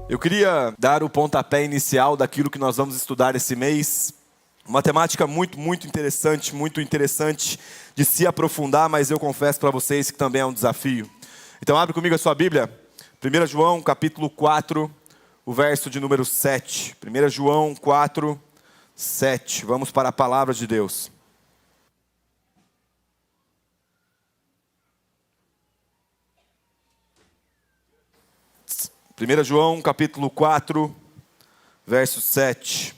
Eu queria dar o pontapé inicial daquilo que nós vamos estudar esse mês. Uma temática muito interessante de se aprofundar, mas eu confesso para vocês que também é um desafio. Então abre comigo a sua Bíblia, 1 João capítulo 4, o verso de número 7. 1 João 4, 7. Vamos para a palavra de Deus. Primeira João capítulo 4, verso 7.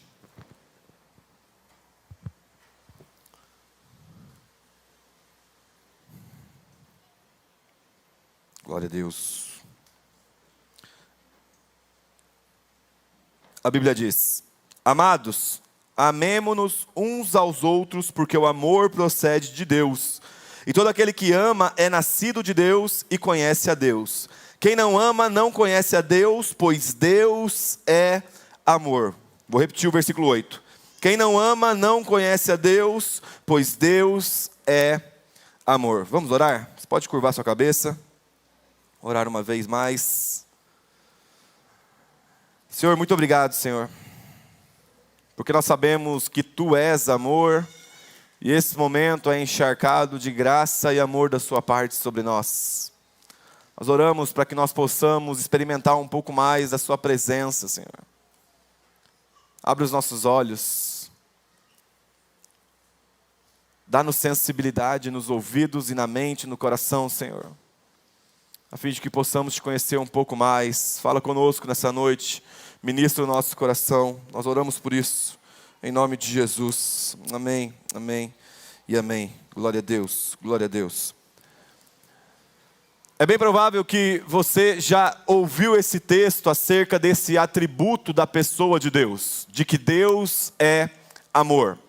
Glória a Deus. A Bíblia diz: Amados, amemo-nos uns aos outros, porque o amor procede de Deus. E todo aquele que ama é nascido de Deus e conhece a Deus. Quem não ama não conhece a Deus, pois Deus é amor. Vou repetir o versículo 8. Quem não ama não conhece a Deus, pois Deus é amor. Vamos orar? Você pode curvar sua cabeça. Orar uma vez mais. Senhor, muito obrigado, Senhor. Porque nós sabemos que Tu és amor. E esse momento é encharcado de graça e amor da Sua parte sobre nós. Nós oramos para que nós possamos experimentar um pouco mais da Sua presença, Senhor. Abre os nossos olhos. Dá-nos sensibilidade nos ouvidos e na mente, no coração, Senhor. A fim de que possamos Te conhecer um pouco mais. Fala conosco nessa noite. Ministra o nosso coração. Nós oramos por isso. Em nome de Jesus. Amém, amém e amém. Glória a Deus, glória a Deus. É bem provável que você já ouviu esse texto acerca desse atributo da pessoa de Deus, de que Deus é amor.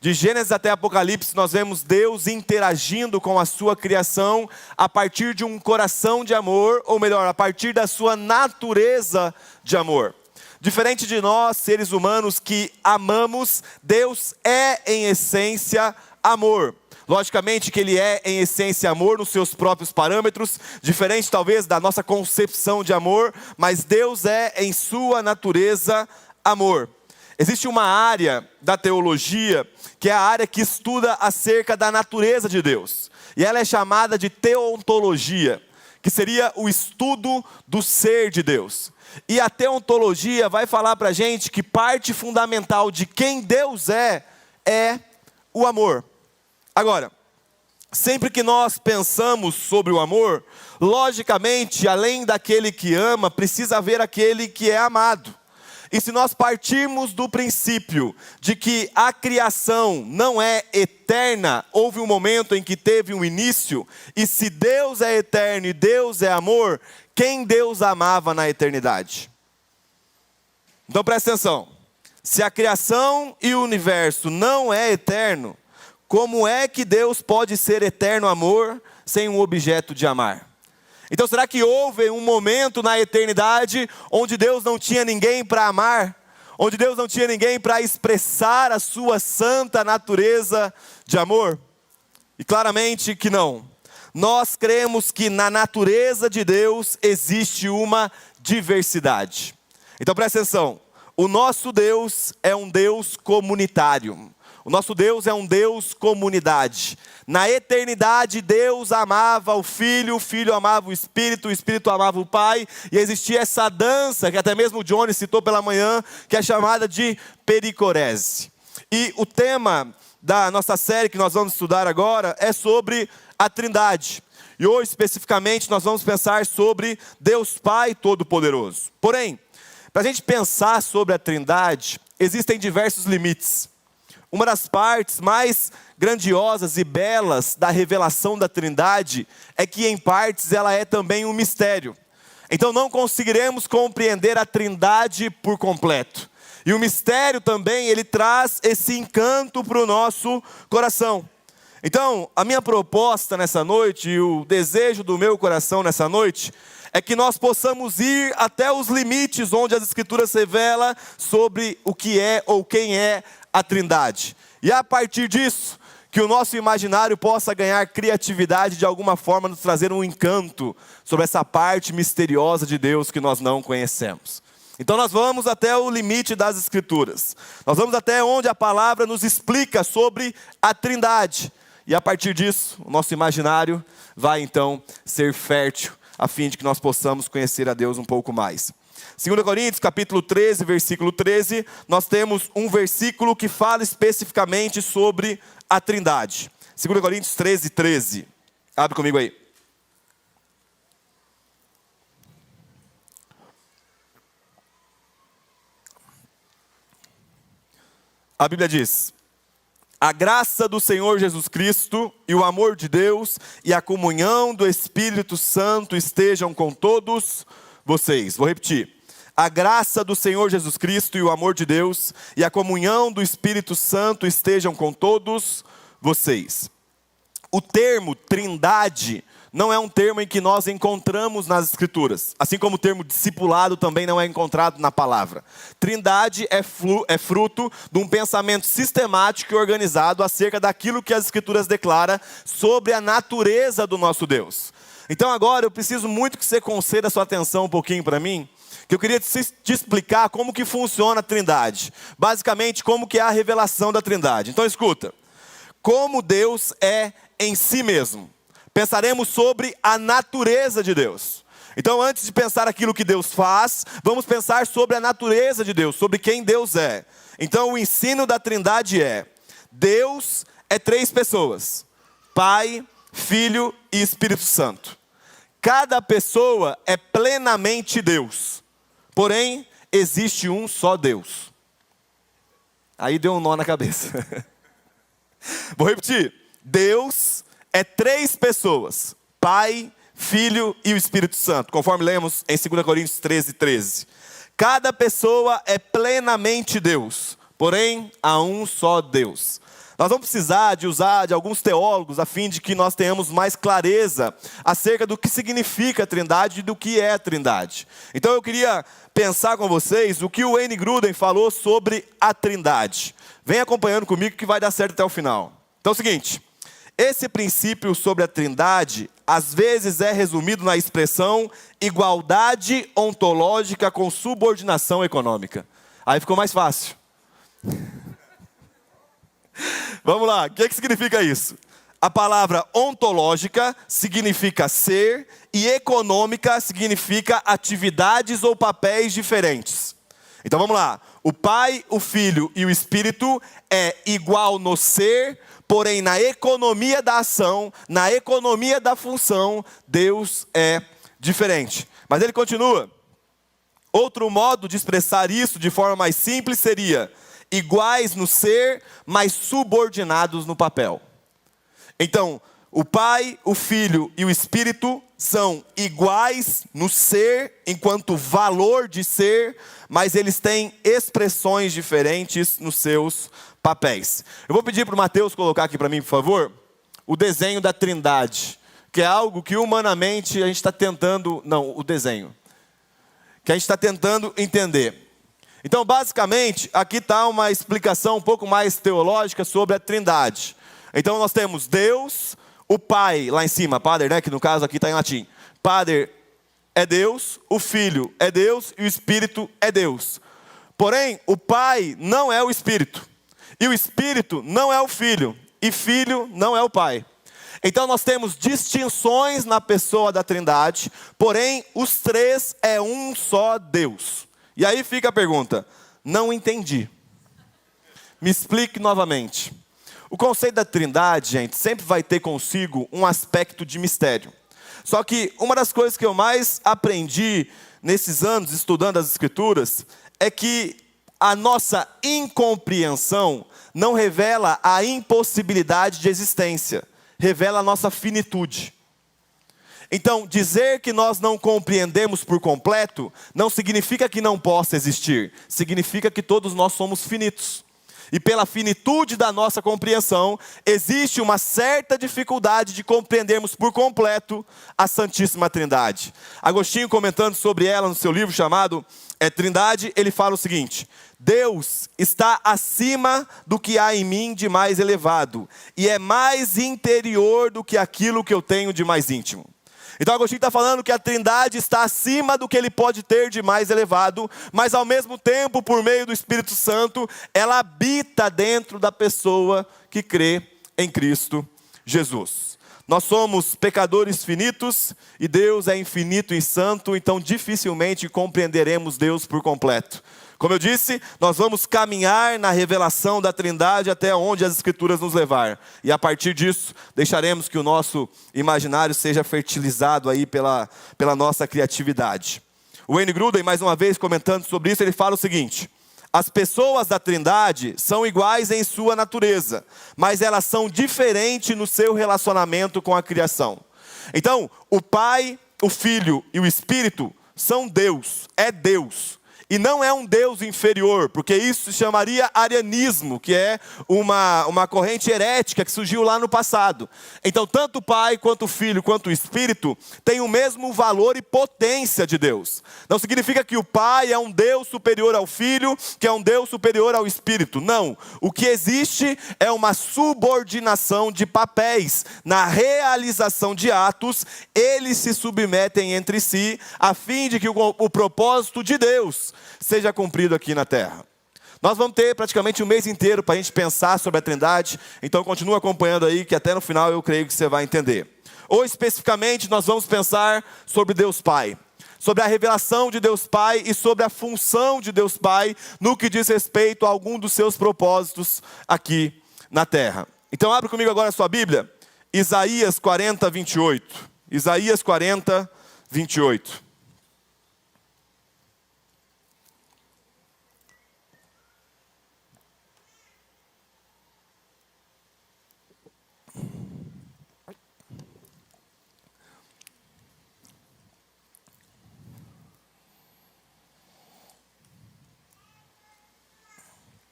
De Gênesis até Apocalipse nós vemos Deus interagindo com a sua criação a partir de um coração de amor, ou melhor, a partir da sua natureza de amor. Diferente de nós, seres humanos que amamos, Deus é em essência amor. Logicamente que Ele é em essência amor nos seus próprios parâmetros, diferente talvez da nossa concepção de amor, mas Deus é em sua natureza amor. Existe uma área da teologia, que é a área que estuda acerca da natureza de Deus. E ela é chamada de teontologia, que seria o estudo do ser de Deus. E a teontologia vai falar para a gente que parte fundamental de quem Deus é o amor. Agora, sempre que nós pensamos sobre o amor, logicamente, além daquele que ama, precisa haver aquele que é amado. E se nós partirmos do princípio de que a criação não é eterna, houve um momento em que teve um início, e se Deus é eterno e Deus é amor, quem Deus amava na eternidade? Então presta atenção, se a criação e o universo não é eterno, como é que Deus pode ser eterno amor sem um objeto de amar? Então será que houve um momento na eternidade onde Deus não tinha ninguém para amar? Onde Deus não tinha ninguém para expressar a sua santa natureza de amor? E claramente que não. Nós cremos que na natureza de Deus existe uma diversidade. Então presta atenção, o nosso Deus é um Deus comunitário. O nosso Deus é um Deus comunidade. Na eternidade Deus amava o Filho amava o Espírito amava o Pai. E existia essa dança, que até mesmo o Johnny citou pela manhã, que é chamada de pericorese. E o tema da nossa série que nós vamos estudar agora é sobre a Trindade. E hoje especificamente nós vamos pensar sobre Deus Pai Todo-Poderoso. Porém, para a gente pensar sobre a Trindade, existem diversos limites. Uma das partes mais grandiosas e belas da revelação da Trindade é que em partes ela é também um mistério. Então não conseguiremos compreender a Trindade por completo. E o mistério também, ele traz esse encanto para o nosso coração. Então, a minha proposta nessa noite e o desejo do meu coração nessa noite é que nós possamos ir até os limites onde as Escrituras revelam sobre o que é ou quem é a Trindade. E a partir disso, que o nosso imaginário possa ganhar criatividade de alguma forma, nos trazer um encanto sobre essa parte misteriosa de Deus que nós não conhecemos. Então nós vamos até o limite das Escrituras. Nós vamos até onde a palavra nos explica sobre a Trindade. E a partir disso, o nosso imaginário vai então ser fértil, a fim de que nós possamos conhecer a Deus um pouco mais. 2 Coríntios, capítulo 13, versículo 13, nós temos um versículo que fala especificamente sobre a Trindade. 2 Coríntios 13, 13. Abre comigo aí. A Bíblia diz: a graça do Senhor Jesus Cristo e o amor de Deus e a comunhão do Espírito Santo estejam com todos vocês. Vou repetir. A graça do Senhor Jesus Cristo e o amor de Deus e a comunhão do Espírito Santo estejam com todos vocês. O termo Trindade não é um termo em que nós encontramos nas Escrituras, assim como o termo discipulado também não é encontrado na palavra. Trindade é fruto de um pensamento sistemático e organizado acerca daquilo que as Escrituras declaram sobre a natureza do nosso Deus. Então agora eu preciso muito que você conceda a sua atenção um pouquinho para mim, que eu queria te explicar como que funciona a Trindade. Basicamente, como que é a revelação da Trindade. Então escuta, como Deus é em si mesmo. Pensaremos sobre a natureza de Deus. Então, antes de pensar aquilo que Deus faz, vamos pensar sobre a natureza de Deus, sobre quem Deus é. Então, o ensino da Trindade é: Deus é 3 pessoas: Pai, Filho e Espírito Santo. Cada pessoa é plenamente Deus. Porém, existe um só Deus. Aí deu um nó na cabeça. Vou repetir. Deus é 3 pessoas: Pai, Filho e o Espírito Santo, conforme lemos em 2 Coríntios 13, 13. Cada pessoa é plenamente Deus, porém há um só Deus. Nós vamos precisar de usar de alguns teólogos a fim de que nós tenhamos mais clareza acerca do que significa a Trindade e do que é a Trindade. Então eu queria pensar com vocês o que o Wayne Grudem falou sobre a Trindade. Vem acompanhando comigo que vai dar certo até o final. Então é o seguinte: esse princípio sobre a Trindade, às vezes é resumido na expressão igualdade ontológica com subordinação econômica. Aí ficou mais fácil. Vamos lá, o que significa isso? A palavra ontológica significa ser e econômica significa atividades ou papéis diferentes. Então vamos lá, o Pai, o Filho e o Espírito é igual no ser, porém na economia da ação, na economia da função, Deus é diferente. Mas ele continua. Outro modo de expressar isso de forma mais simples seria: iguais no ser, mas subordinados no papel. Então, o Pai, o Filho e o Espírito são iguais no ser, enquanto valor de ser, mas eles têm expressões diferentes nos seus papéis. Eu vou pedir para o Mateus colocar aqui para mim, por favor, o desenho da Trindade, que é algo que humanamente a gente está tentando, o desenho, que a gente está tentando entender. Então, basicamente, aqui está uma explicação um pouco mais teológica sobre a Trindade. Então, nós temos Deus, o Pai, lá em cima, Pater, né, que no caso aqui está em latim. Pater é Deus, o Filho é Deus e o Espírito é Deus. Porém, o Pai não é o Espírito, e o Espírito não é o Filho, e Filho não é o Pai. Então nós temos distinções na pessoa da Trindade, porém os 3 é um só Deus. E aí fica a pergunta: não entendi. Me explique novamente. O conceito da Trindade, gente, sempre vai ter consigo um aspecto de mistério. Só que uma das coisas que eu mais aprendi nesses anos estudando as Escrituras é que a nossa incompreensão não revela a impossibilidade de existência, revela a nossa finitude. Então, dizer que nós não compreendemos por completo não significa que não possa existir, significa que todos nós somos finitos. E pela finitude da nossa compreensão, existe uma certa dificuldade de compreendermos por completo a Santíssima Trindade. Agostinho, comentando sobre ela no seu livro chamado Trindade, ele fala o seguinte: Deus está acima do que há em mim de mais elevado, e é mais interior do que aquilo que eu tenho de mais íntimo. Então Agostinho está falando que a Trindade está acima do que ele pode ter de mais elevado, mas ao mesmo tempo, por meio do Espírito Santo, ela habita dentro da pessoa que crê em Cristo Jesus. Nós somos pecadores finitos e Deus é infinito e santo, então dificilmente compreenderemos Deus por completo. Como eu disse, nós vamos caminhar na revelação da Trindade até onde as Escrituras nos levar. E a partir disso, deixaremos que o nosso imaginário seja fertilizado aí pela nossa criatividade. O Wayne Grudem, mais uma vez comentando sobre isso, ele fala o seguinte: as pessoas da Trindade são iguais em sua natureza, mas elas são diferentes no seu relacionamento com a criação. Então, o Pai, o Filho e o Espírito são Deus, é Deus. E não é um Deus inferior, porque isso se chamaria arianismo, que é uma corrente herética que surgiu lá no passado. Então, tanto o Pai, quanto o Filho, quanto o Espírito têm o mesmo valor e potência de Deus. Não significa que o Pai é um Deus superior ao Filho, que é um Deus superior ao Espírito. Não. O que existe é uma subordinação de papéis. Na realização de atos, eles se submetem entre si, a fim de que o propósito de Deus seja cumprido aqui na terra. Nós vamos ter praticamente um mês inteiro para a gente pensar sobre a Trindade, então continua acompanhando aí, que até no final eu creio que você vai entender. Ou especificamente nós vamos pensar sobre Deus Pai, sobre a revelação de Deus Pai e sobre a função de Deus Pai no que diz respeito a algum dos seus propósitos aqui na terra. Então abre comigo agora a sua Bíblia, Isaías 40, 28. Isaías 40, 28.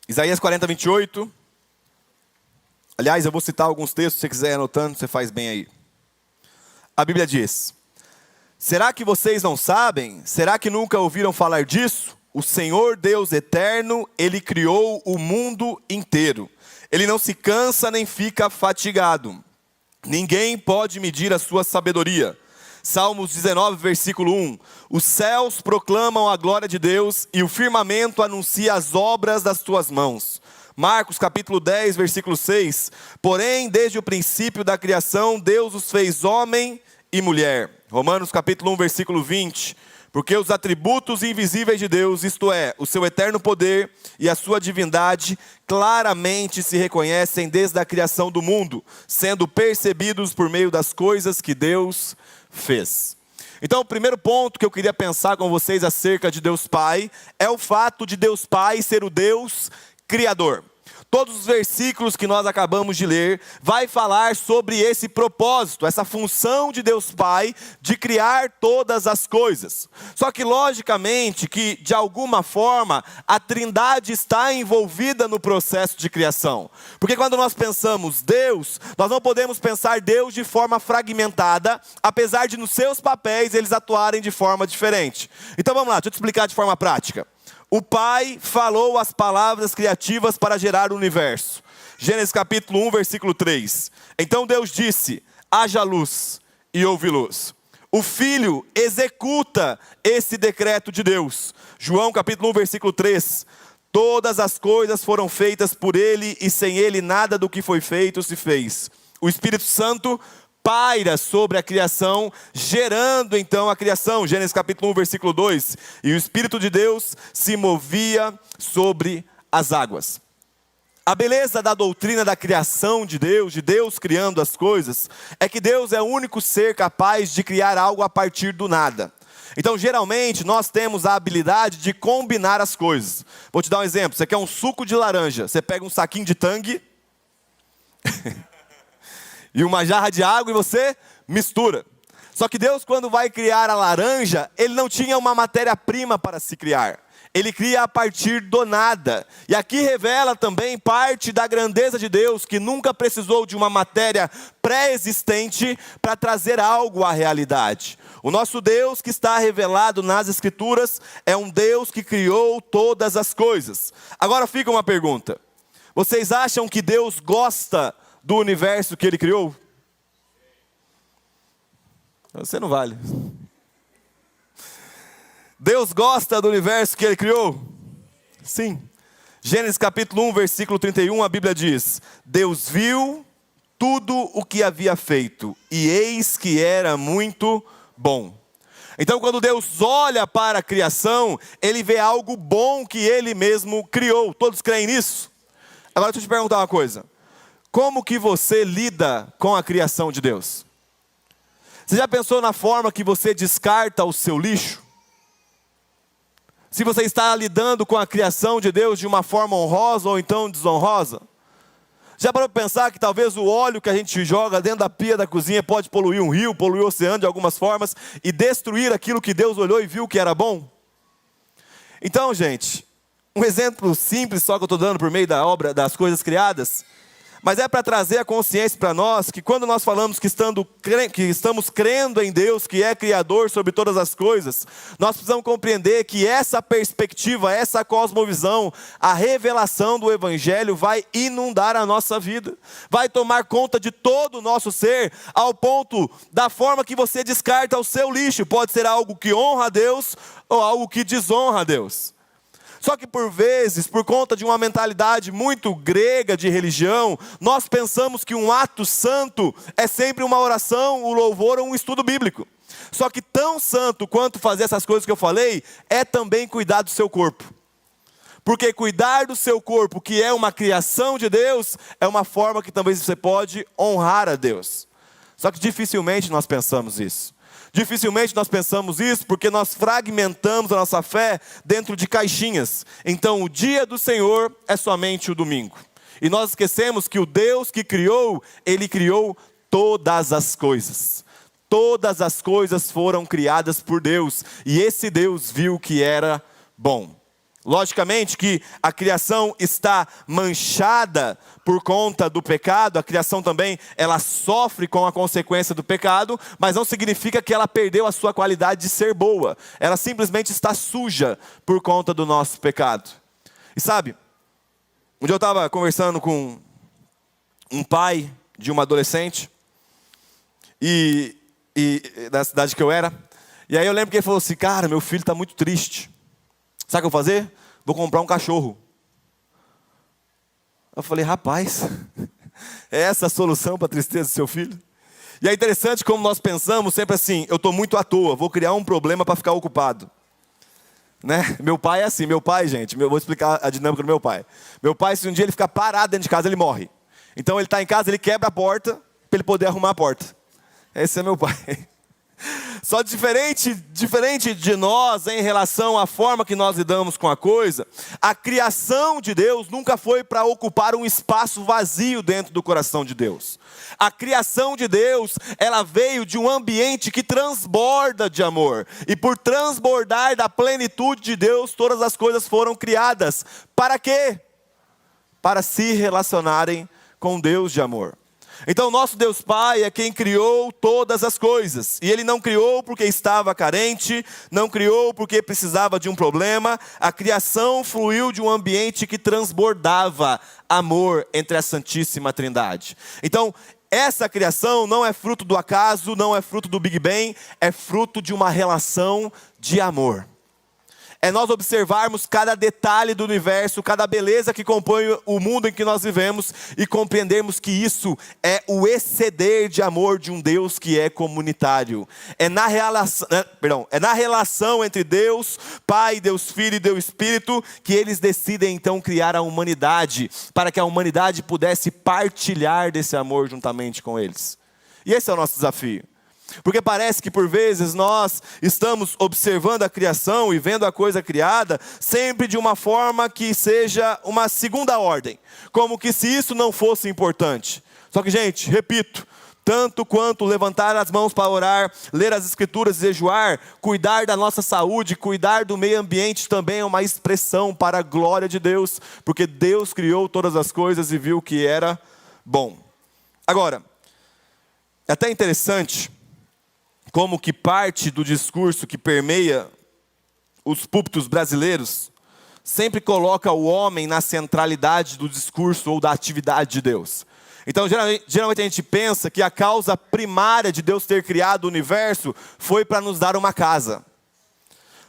Isaías 40, 28. Aliás, eu vou citar alguns textos, se você quiser ir anotando, você faz bem aí. A Bíblia diz: será que vocês não sabem? Será que nunca ouviram falar disso? O Senhor Deus eterno, Ele criou o mundo inteiro. Ele não se cansa nem fica fatigado. Ninguém pode medir a sua sabedoria. Salmos 19, versículo 1. Os céus proclamam a glória de Deus e o firmamento anuncia as obras das tuas mãos. Marcos capítulo 10, versículo 6. Porém, desde o princípio da criação, Deus os fez homem e mulher. Romanos capítulo 1, versículo 20. Porque os atributos invisíveis de Deus, isto é, o seu eterno poder e a sua divindade, claramente se reconhecem desde a criação do mundo, sendo percebidos por meio das coisas que Deus fez. Então, o primeiro ponto que eu queria pensar com vocês acerca de Deus Pai é o fato de Deus Pai ser o Deus Criador. Todos os versículos que nós acabamos de ler vai falar sobre esse propósito, essa função de Deus Pai de criar todas as coisas. Só que logicamente que de alguma forma a Trindade está envolvida no processo de criação. Porque quando nós pensamos Deus, nós não podemos pensar Deus de forma fragmentada, apesar de nos seus papéis eles atuarem de forma diferente. Então vamos lá, deixa eu te explicar de forma prática. O Pai falou as palavras criativas para gerar o universo. Gênesis capítulo 1, versículo 3. Então Deus disse: haja luz, e houve luz. O Filho executa esse decreto de Deus. João capítulo 1, versículo 3. Todas as coisas foram feitas por Ele, e sem Ele nada do que foi feito se fez. O Espírito Santo paira sobre a criação, gerando então a criação. Gênesis capítulo 1, versículo 2. E o Espírito de Deus se movia sobre as águas. A beleza da doutrina da criação de Deus criando as coisas, é que Deus é o único ser capaz de criar algo a partir do nada. Então, geralmente, nós temos a habilidade de combinar as coisas. Vou te dar um exemplo. Você quer um suco de laranja, você pega um saquinho de Tang e uma jarra de água e você mistura. Só que Deus, quando vai criar a laranja, Ele não tinha uma matéria-prima para se criar. Ele cria a partir do nada. E aqui revela também parte da grandeza de Deus, que nunca precisou de uma matéria pré-existente para trazer algo à realidade. O nosso Deus que está revelado nas Escrituras é um Deus que criou todas as coisas. Agora fica uma pergunta. Vocês acham que Deus gosta do universo que Ele criou? Você não vale. Deus gosta do universo que Ele criou? Sim. Gênesis capítulo 1, versículo 31, a Bíblia diz: Deus viu tudo o que havia feito, e eis que era muito bom. Então, quando Deus olha para a criação, Ele vê algo bom que Ele mesmo criou. Todos creem nisso? Agora, deixa eu te perguntar uma coisa. Como que você lida com a criação de Deus? Você já pensou na forma que você descarta o seu lixo? Se você está lidando com a criação de Deus de uma forma honrosa ou então desonrosa? Já parou para pensar que talvez o óleo que a gente joga dentro da pia da cozinha pode poluir um rio, poluir o oceano de algumas formas e destruir aquilo que Deus olhou e viu que era bom? Então, gente, um exemplo simples só que eu estou dando por meio da obra das coisas criadas, mas é para trazer a consciência para nós que quando nós falamos que estamos crendo em Deus, que é Criador sobre todas as coisas, nós precisamos compreender que essa perspectiva, essa cosmovisão, a revelação do Evangelho vai inundar a nossa vida, vai tomar conta de todo o nosso ser, ao ponto da forma que você descarta o seu lixo, pode ser algo que honra a Deus ou algo que desonra a Deus. Só que por vezes, por conta de uma mentalidade muito grega de religião, nós pensamos que um ato santo é sempre uma oração, um louvor ou um estudo bíblico. Só que tão santo quanto fazer essas coisas que eu falei, é também cuidar do seu corpo. Porque cuidar do seu corpo, que é uma criação de Deus, é uma forma que também você pode honrar a Deus. Só que dificilmente nós pensamos isso. Dificilmente nós pensamos isso porque nós fragmentamos a nossa fé dentro de caixinhas. Então o dia do Senhor é somente o domingo. E nós esquecemos que o Deus que criou, Ele criou todas as coisas. Todas as coisas foram criadas por Deus. E esse Deus viu que era bom. Logicamente que a criação está manchada por conta do pecado, a criação também, ela sofre com a consequência do pecado, mas não significa que ela perdeu a sua qualidade de ser boa, ela simplesmente está suja por conta do nosso pecado. E sabe, um dia eu estava conversando com um pai de uma adolescente, e da cidade que eu era, e aí eu lembro que ele falou assim: cara, meu filho está muito triste. Sabe o que eu vou fazer? Vou comprar um cachorro. Eu falei: rapaz, é essa a solução para a tristeza do seu filho? E é interessante como nós pensamos sempre assim: eu estou muito à toa, vou criar um problema para ficar ocupado. Né? Meu pai é assim, meu pai, gente, vou explicar a dinâmica do meu pai. Meu pai, se um dia ele ficar parado dentro de casa, ele morre. Então ele está em casa, ele quebra a porta para ele poder arrumar a porta. Esse é meu pai. Só diferente de nós em relação à forma que nós lidamos com a coisa, a criação de Deus nunca foi para ocupar um espaço vazio dentro do coração de Deus. A criação de Deus, ela veio de um ambiente que transborda de amor. E por transbordar da plenitude de Deus, todas as coisas foram criadas. Para quê? Para se relacionarem com Deus de amor. Então nosso Deus Pai é quem criou todas as coisas, e Ele não criou porque estava carente, não criou porque precisava de um problema. A criação fluiu de um ambiente que transbordava amor entre a Santíssima Trindade. Então essa criação não é fruto do acaso, não é fruto do Big Bang, é fruto de uma relação de amor. É nós observarmos cada detalhe do universo, cada beleza que compõe o mundo em que nós vivemos e compreendermos que isso é o exceder de amor de um Deus que é comunitário. É na relação entre Deus Pai, Deus Filho e Deus Espírito que eles decidem então criar a humanidade, para que a humanidade pudesse partilhar desse amor juntamente com eles. E esse é o nosso desafio. Porque parece que por vezes nós estamos observando a criação e vendo a coisa criada sempre de uma forma que seja uma segunda ordem, como que se isso não fosse importante. Só que, gente, repito, tanto quanto levantar as mãos para orar, ler as escrituras e jejuar, cuidar da nossa saúde, cuidar do meio ambiente também é uma expressão para a glória de Deus, porque Deus criou todas as coisas e viu que era bom. Agora, é até interessante como que parte do discurso que permeia os púlpitos brasileiros sempre coloca o homem na centralidade do discurso ou da atividade de Deus. Então, geralmente a gente pensa que a causa primária de Deus ter criado o universo foi para nos dar uma casa.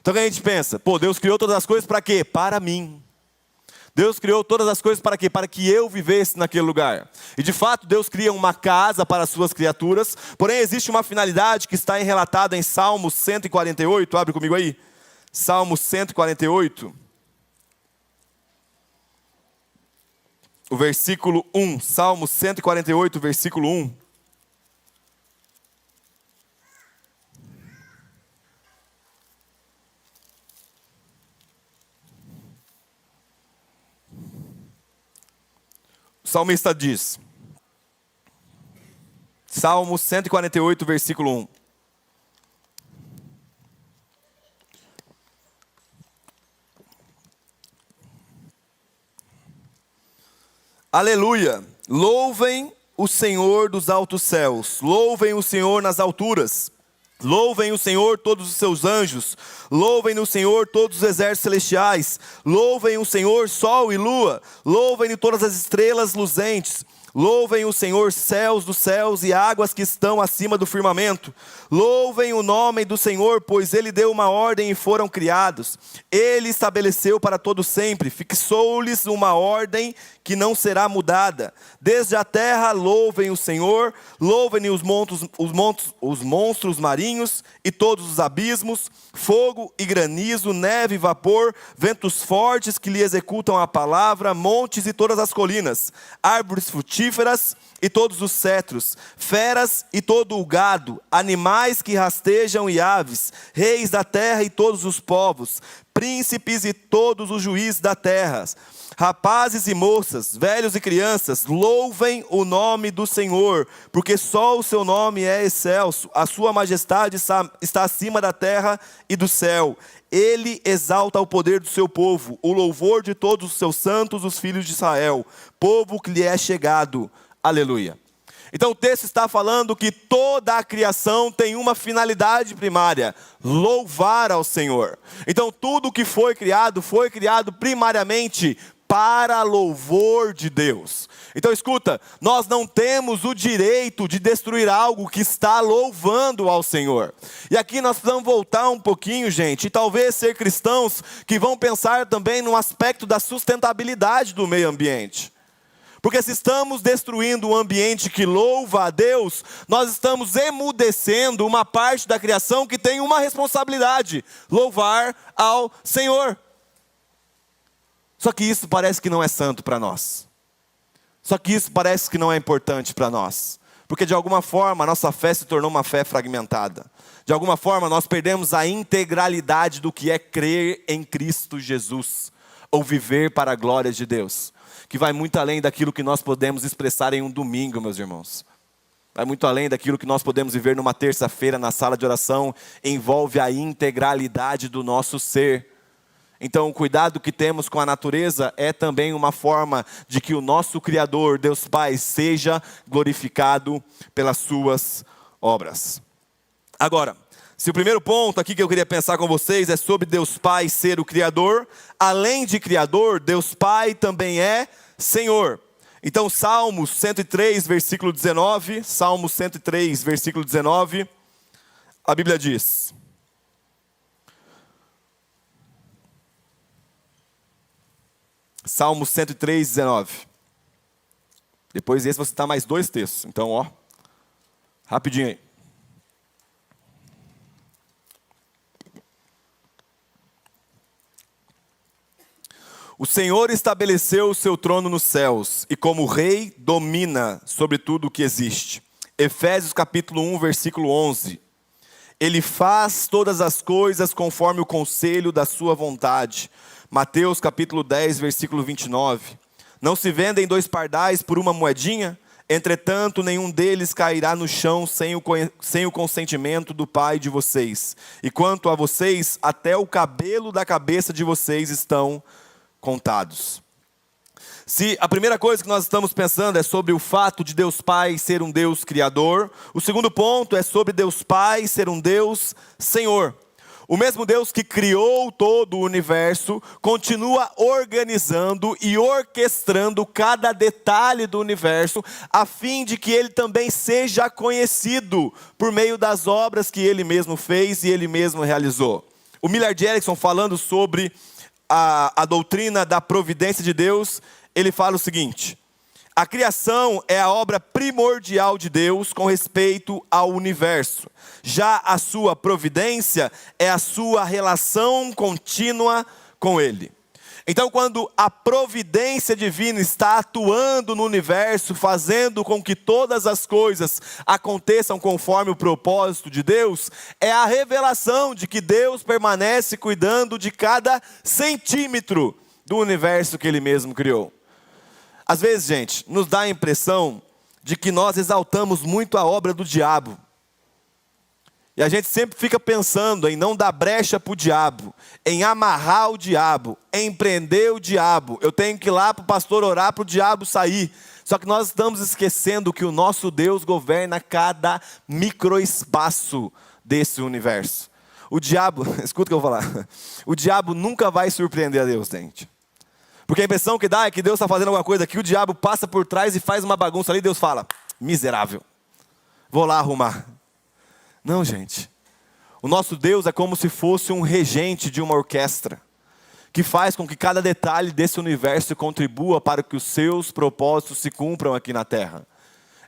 Então a gente pensa, Deus criou todas as coisas para quê? Para mim. Deus criou todas as coisas para quê? Para que eu vivesse naquele lugar. E de fato Deus cria uma casa para as suas criaturas, porém existe uma finalidade que está relatada em Salmo 148, abre comigo aí. Salmo 148. O versículo 1, Salmo 148, versículo 1. O salmista diz, Salmo 148, versículo 1. Aleluia! Louvem o Senhor dos altos céus, louvem o Senhor nas alturas, louvem o Senhor todos os seus anjos, louvem o Senhor todos os exércitos celestiais, louvem o Senhor sol e lua, louvem todas as estrelas luzentes, louvem o Senhor céus dos céus e águas que estão acima do firmamento. Louvem o nome do Senhor, pois Ele deu uma ordem e foram criados. Ele estabeleceu para todo sempre, fixou-lhes uma ordem que não será mudada. Desde a terra louvem o Senhor, louvem os monstros marinhos e todos os abismos, fogo e granizo, neve e vapor, ventos fortes que lhe executam a palavra, montes e todas as colinas, árvores frutíferas e todos os cetros, feras e todo o gado, animais que rastejam e aves, reis da terra e todos os povos, príncipes e todos os juízes da terra, rapazes e moças, velhos e crianças, louvem o nome do Senhor, porque só o seu nome é excelso, a sua majestade está acima da terra e do céu. Ele exalta o poder do seu povo, o louvor de todos os seus santos, os filhos de Israel, povo que lhe é chegado. Aleluia. Então o texto está falando que toda a criação tem uma finalidade primária: louvar ao Senhor. Então tudo que foi criado primariamente para louvor de Deus. Então escuta, nós não temos o direito de destruir algo que está louvando ao Senhor. E aqui nós precisamos voltar um pouquinho, gente, e talvez ser cristãos que vão pensar também no aspecto da sustentabilidade do meio ambiente. Porque se estamos destruindo um ambiente que louva a Deus, nós estamos emudecendo uma parte da criação que tem uma responsabilidade: louvar ao Senhor. Só que isso parece que não é santo para nós. Só que isso parece que não é importante para nós. Porque de alguma forma a nossa fé se tornou uma fé fragmentada. De alguma forma nós perdemos a integralidade do que é crer em Cristo Jesus, ou viver para a glória de Deus. Que vai muito além daquilo que nós podemos expressar em um domingo, meus irmãos. Vai muito além daquilo que nós podemos viver numa terça-feira na sala de oração. Envolve a integralidade do nosso ser. Então o cuidado que temos com a natureza é também uma forma de que o nosso Criador, Deus Pai, seja glorificado pelas suas obras. Agora, se o primeiro ponto aqui que eu queria pensar com vocês é sobre Deus Pai ser o Criador, além de Criador, Deus Pai também é Senhor. Então Salmos 103, versículo 19, Salmos 103, versículo 19, a Bíblia diz: Salmos 103, 19. Depois desse você citar mais dois textos. Então, rapidinho aí. O Senhor estabeleceu o seu trono nos céus, e como rei domina sobre tudo o que existe. Efésios capítulo 1, versículo 11. Ele faz todas as coisas conforme o conselho da sua vontade. Mateus capítulo 10, versículo 29. Não se vendem 2 pardais por uma moedinha? Entretanto, nenhum deles cairá no chão sem o consentimento do Pai de vocês. E quanto a vocês, até o cabelo da cabeça de vocês estão contados. Se a primeira coisa que nós estamos pensando é sobre o fato de Deus Pai ser um Deus criador, o segundo ponto é sobre Deus Pai ser um Deus Senhor. O mesmo Deus que criou todo o universo continua organizando e orquestrando cada detalhe do universo, a fim de que ele também seja conhecido por meio das obras que ele mesmo fez e ele mesmo realizou. O Millard Erickson, falando sobre a doutrina da providência de Deus, ele fala o seguinte: a criação é a obra primordial de Deus com respeito ao universo. Já a sua providência é a sua relação contínua com Ele. Então, quando a providência divina está atuando no universo, fazendo com que todas as coisas aconteçam conforme o propósito de Deus, é a revelação de que Deus permanece cuidando de cada centímetro do universo que Ele mesmo criou. Às vezes, gente, nos dá a impressão de que nós exaltamos muito a obra do diabo. E a gente sempre fica pensando em não dar brecha para o diabo, em amarrar o diabo, em prender o diabo. Eu tenho que ir lá para o pastor orar para o diabo sair. Só que nós estamos esquecendo que o nosso Deus governa cada microespaço desse universo. O diabo, escuta o que eu vou falar, o diabo nunca vai surpreender a Deus, gente. Porque a impressão que dá é que Deus está fazendo alguma coisa aqui, o diabo passa por trás e faz uma bagunça ali, e Deus fala: miserável, vou lá arrumar. Não, gente. O nosso Deus é como se fosse um regente de uma orquestra, que faz com que cada detalhe desse universo contribua para que os seus propósitos se cumpram aqui na terra.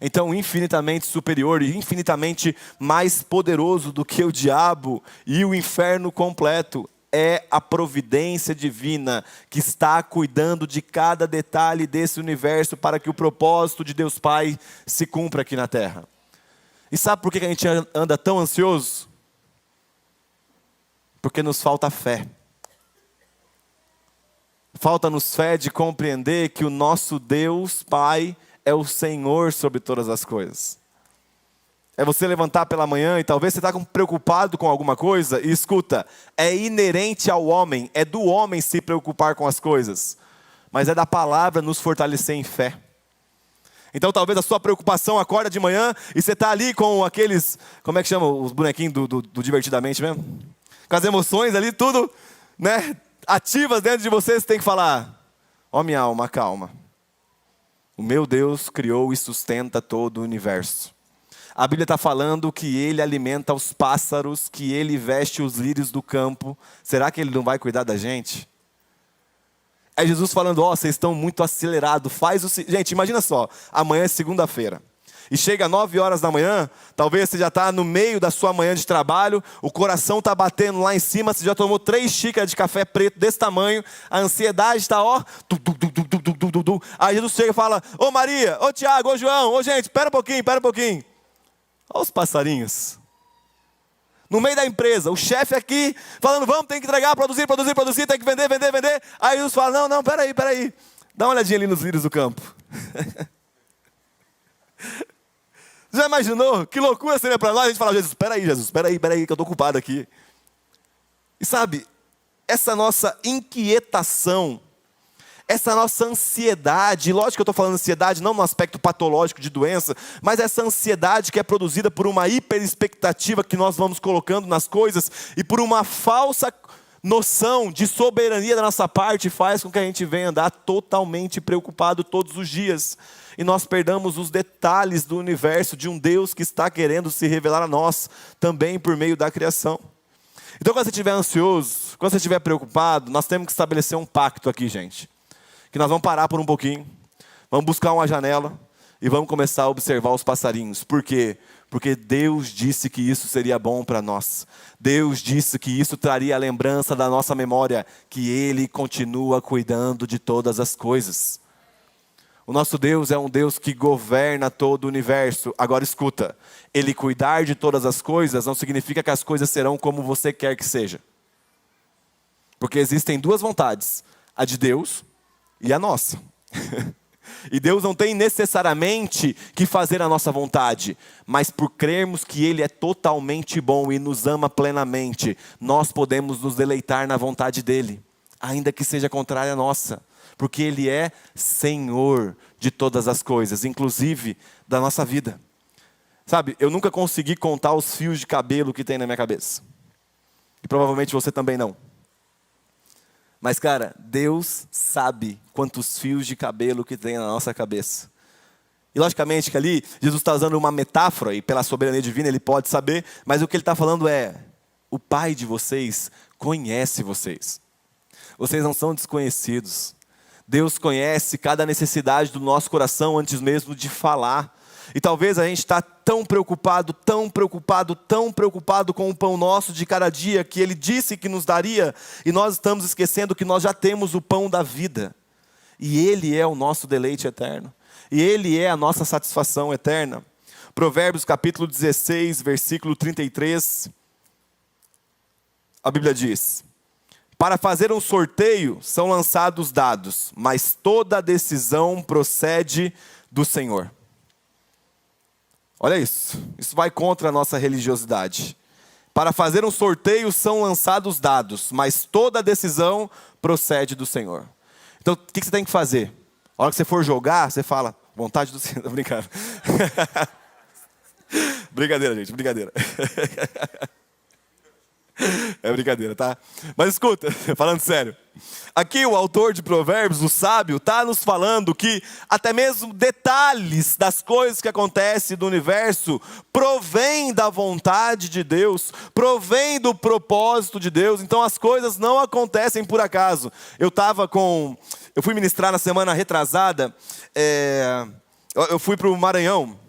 Então, infinitamente superior e infinitamente mais poderoso do que o diabo e o inferno completo é a providência divina que está cuidando de cada detalhe desse universo para que o propósito de Deus Pai se cumpra aqui na terra. E sabe por que a gente anda tão ansioso? Porque nos falta fé. Falta-nos fé de compreender que o nosso Deus Pai é o Senhor sobre todas as coisas. É você levantar pela manhã e talvez você está preocupado com alguma coisa, e escuta, é inerente ao homem, é do homem se preocupar com as coisas, mas é da palavra nos fortalecer em fé. Então talvez a sua preocupação acorda de manhã e você está ali com aqueles, como é que chama os bonequinhos do Divertidamente mesmo? Com as emoções ali, tudo, né, ativas dentro de você, você tem que falar: ó minha alma, calma. O meu Deus criou e sustenta todo o universo. A Bíblia está falando que Ele alimenta os pássaros, que Ele veste os lírios do campo. Será que Ele não vai cuidar da gente? É Jesus falando: ó, vocês estão muito acelerados, Gente, imagina só, amanhã é segunda-feira. E chega 9 horas da manhã, talvez você já está no meio da sua manhã de trabalho, o coração está batendo lá em cima, você já tomou 3 xícaras de café preto desse tamanho, a ansiedade está, ó, Aí Jesus chega e fala: ô Maria, ô Tiago, ô João, ô gente, espera um pouquinho. Olha os passarinhos. No meio da empresa, o chefe aqui falando: vamos, tem que entregar, produzir, tem que vender. Aí Jesus fala: não, peraí. Dá uma olhadinha ali nos lírios do campo. Já imaginou? Que loucura seria para nós a gente falar: Jesus, peraí, que eu estou ocupado aqui. E sabe, essa nossa inquietação, essa nossa ansiedade, lógico que eu estou falando ansiedade não no aspecto patológico de doença, mas essa ansiedade que é produzida por uma hiperexpectativa que nós vamos colocando nas coisas e por uma falsa noção de soberania da nossa parte, faz com que a gente venha andar totalmente preocupado todos os dias. E nós perdamos os detalhes do universo de um Deus que está querendo se revelar a nós também por meio da criação. Então, quando você estiver ansioso, quando você estiver preocupado, nós temos que estabelecer um pacto aqui, gente. Que nós vamos parar por um pouquinho, vamos buscar uma janela e vamos começar a observar os passarinhos. Por quê? Porque Deus disse que isso seria bom para nós. Deus disse que isso traria a lembrança da nossa memória, que Ele continua cuidando de todas as coisas. O nosso Deus é um Deus que governa todo o universo. Agora escuta, Ele cuidar de todas as coisas não significa que as coisas serão como você quer que seja. Porque existem 2 vontades, a de Deus e a nossa. E Deus não tem necessariamente que fazer a nossa vontade, mas por crermos que Ele é totalmente bom e nos ama plenamente, nós podemos nos deleitar na vontade dEle, ainda que seja contrária à nossa, porque Ele é Senhor de todas as coisas, inclusive da nossa vida. Sabe, eu nunca consegui contar os fios de cabelo que tem na minha cabeça. E provavelmente você também não. Mas, cara, Deus sabe quantos fios de cabelo que tem na nossa cabeça. E logicamente que ali, Jesus está usando uma metáfora, e pela soberania divina ele pode saber, mas o que ele está falando é, o Pai de vocês conhece vocês. Vocês não são desconhecidos. Deus conhece cada necessidade do nosso coração antes mesmo de falar. E talvez a gente está tão preocupado com o pão nosso de cada dia, que Ele disse que nos daria, e nós estamos esquecendo que nós já temos o pão da vida. E Ele é o nosso deleite eterno. E Ele é a nossa satisfação eterna. Provérbios capítulo 16, versículo 33. A Bíblia diz: para fazer um sorteio são lançados dados, mas toda decisão procede do Senhor. Olha isso vai contra a nossa religiosidade. Para fazer um sorteio são lançados dados, mas toda decisão procede do Senhor. Então o que você tem que fazer? A hora que você for jogar, você fala, vontade do Senhor. Tô brincando. Brincadeira, gente, brincadeira. É brincadeira, tá? Mas escuta, falando sério. Aqui o autor de Provérbios, o sábio, está nos falando que até mesmo detalhes das coisas que acontecem no universo provém da vontade de Deus, provém do propósito de Deus. Então as coisas não acontecem por acaso. Eu fui ministrar na semana retrasada, eu fui para o Maranhão,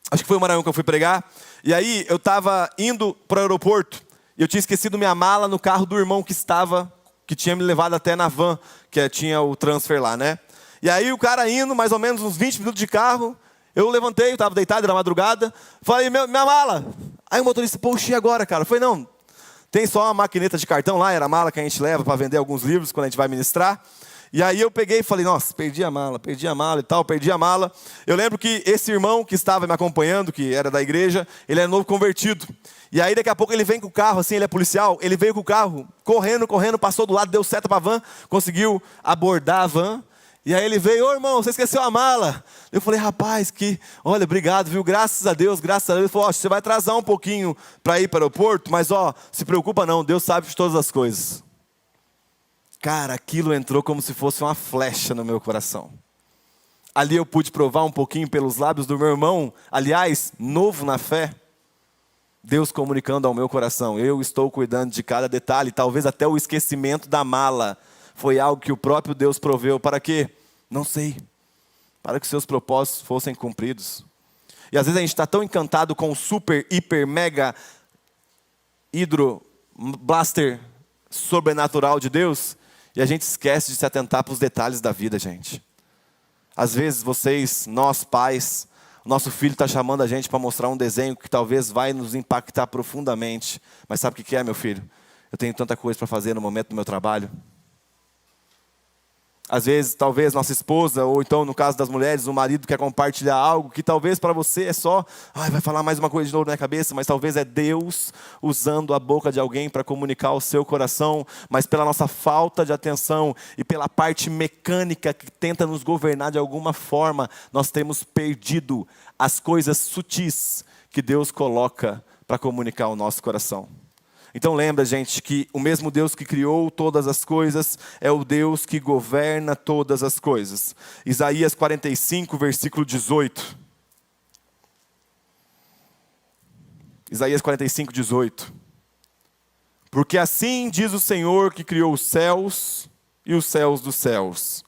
acho que foi o Maranhão que eu fui pregar, e aí eu estava indo para o aeroporto, e eu tinha esquecido minha mala no carro do irmão que tinha me levado até na van, que tinha o transfer lá, né? E aí o cara indo, mais ou menos uns 20 minutos de carro, eu levantei, eu estava deitado, era madrugada, falei, minha mala. Aí o motorista, poxa, e agora, cara? Eu falei, não, tem só uma maquineta de cartão lá, era a mala que a gente leva para vender alguns livros quando a gente vai ministrar. E aí eu peguei e falei, nossa, perdi a mala e tal, perdi a mala. Eu lembro que esse irmão que estava me acompanhando, que era da igreja, ele é novo convertido. E aí daqui a pouco ele vem com o carro, assim, ele é policial, ele veio com o carro, correndo, passou do lado, deu seta para a van, conseguiu abordar a van. E aí ele veio, ô irmão, você esqueceu a mala. Eu falei, rapaz, olha, obrigado, viu, graças a Deus. Ele falou, você vai atrasar um pouquinho para ir para o aeroporto, mas se preocupa não, Deus sabe de todas as coisas. Cara, aquilo entrou como se fosse uma flecha no meu coração. Ali eu pude provar um pouquinho pelos lábios do meu irmão, aliás, novo na fé, Deus comunicando ao meu coração, eu estou cuidando de cada detalhe, talvez até o esquecimento da mala, foi algo que o próprio Deus proveu, para quê? Não sei, para que seus propósitos fossem cumpridos. E às vezes a gente está tão encantado com o super, hiper, mega, hidro, blaster sobrenatural de Deus, e a gente esquece de se atentar para os detalhes da vida, gente. Às vezes nós pais, nosso filho está chamando a gente para mostrar um desenho que talvez vai nos impactar profundamente. Mas sabe o que é, meu filho? Eu tenho tanta coisa para fazer no momento do meu trabalho. Às vezes, talvez nossa esposa, ou então no caso das mulheres, o marido quer compartilhar algo que talvez para você é só, vai falar mais uma coisa de novo na minha cabeça, mas talvez é Deus usando a boca de alguém para comunicar o seu coração, mas pela nossa falta de atenção e pela parte mecânica que tenta nos governar de alguma forma, nós temos perdido as coisas sutis que Deus coloca para comunicar o nosso coração. Então lembra, gente, que o mesmo Deus que criou todas as coisas é o Deus que governa todas as coisas. Isaías 45, versículo 18. Isaías 45, 18. Porque assim diz o Senhor que criou os céus e os céus dos céus.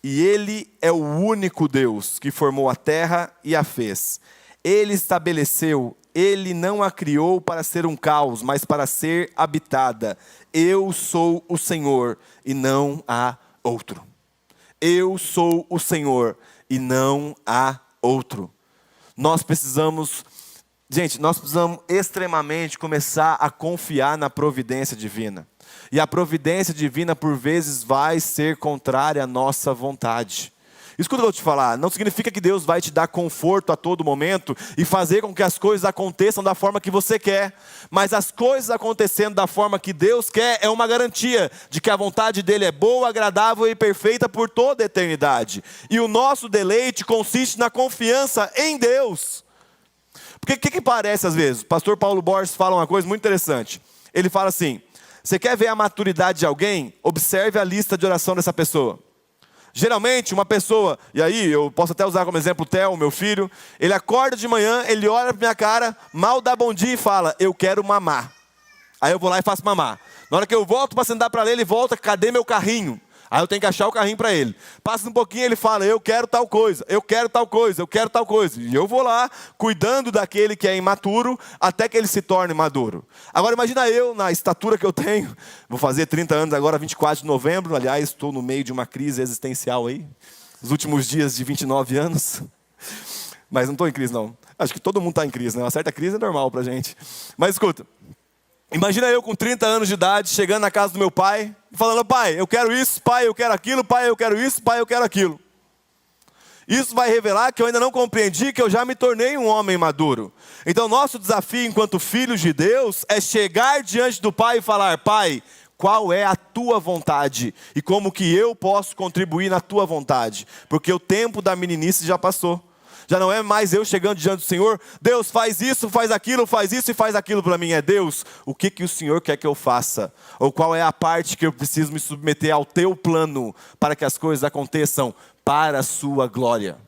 E Ele é o único Deus que formou a terra e a fez. Ele estabeleceu, Ele não a criou para ser um caos, mas para ser habitada. Eu sou o Senhor e não há outro. Eu sou o Senhor e não há outro. Nós precisamos extremamente começar a confiar na providência divina. E a providência divina, por vezes, vai ser contrária à nossa vontade. Escuta o que eu vou te falar, não significa que Deus vai te dar conforto a todo momento e fazer com que as coisas aconteçam da forma que você quer. Mas as coisas acontecendo da forma que Deus quer é uma garantia de que a vontade dEle é boa, agradável e perfeita por toda a eternidade. E o nosso deleite consiste na confiança em Deus. Porque o que parece às vezes? O pastor Paulo Borges fala uma coisa muito interessante. ele fala assim: você quer ver a maturidade de alguém? Observe a lista de oração dessa pessoa. Geralmente uma pessoa, e aí eu posso até usar como exemplo o Theo, meu filho, ele acorda de manhã, ele olha para minha cara, mal dá bom dia e fala: eu quero mamar. Aí eu vou lá e faço mamar. Na hora que eu volto para sentar para ler, ele volta: cadê meu carrinho? Aí eu tenho que achar o carrinho para ele. Passa um pouquinho, ele fala: eu quero tal coisa, eu quero tal coisa, eu quero tal coisa. E eu vou lá, cuidando daquele que é imaturo, até que ele se torne maduro. Agora imagina eu, na estatura que eu tenho, vou fazer 30 anos agora, 24 de novembro. Aliás, estou no meio de uma crise existencial aí. Os últimos dias de 29 anos. Mas não estou em crise não. Acho que todo mundo está em crise, né? Uma certa crise é normal pra gente. Mas escuta. Imagina eu com 30 anos de idade, chegando na casa do meu pai, falando: pai, eu quero isso, pai, eu quero aquilo, pai, eu quero isso, pai, eu quero aquilo. Isso vai revelar que eu ainda não compreendi que eu já me tornei um homem maduro. Então nosso desafio enquanto filhos de Deus é chegar diante do pai e falar: pai, qual é a tua vontade? E como que eu posso contribuir na tua vontade? Porque o tempo da meninice já passou. Já não é mais eu chegando diante do Senhor: Deus, faz isso, faz aquilo, faz isso e faz aquilo para mim. É: Deus, o que o Senhor quer que eu faça? Ou qual é a parte que eu preciso me submeter ao teu plano para que as coisas aconteçam para a sua glória?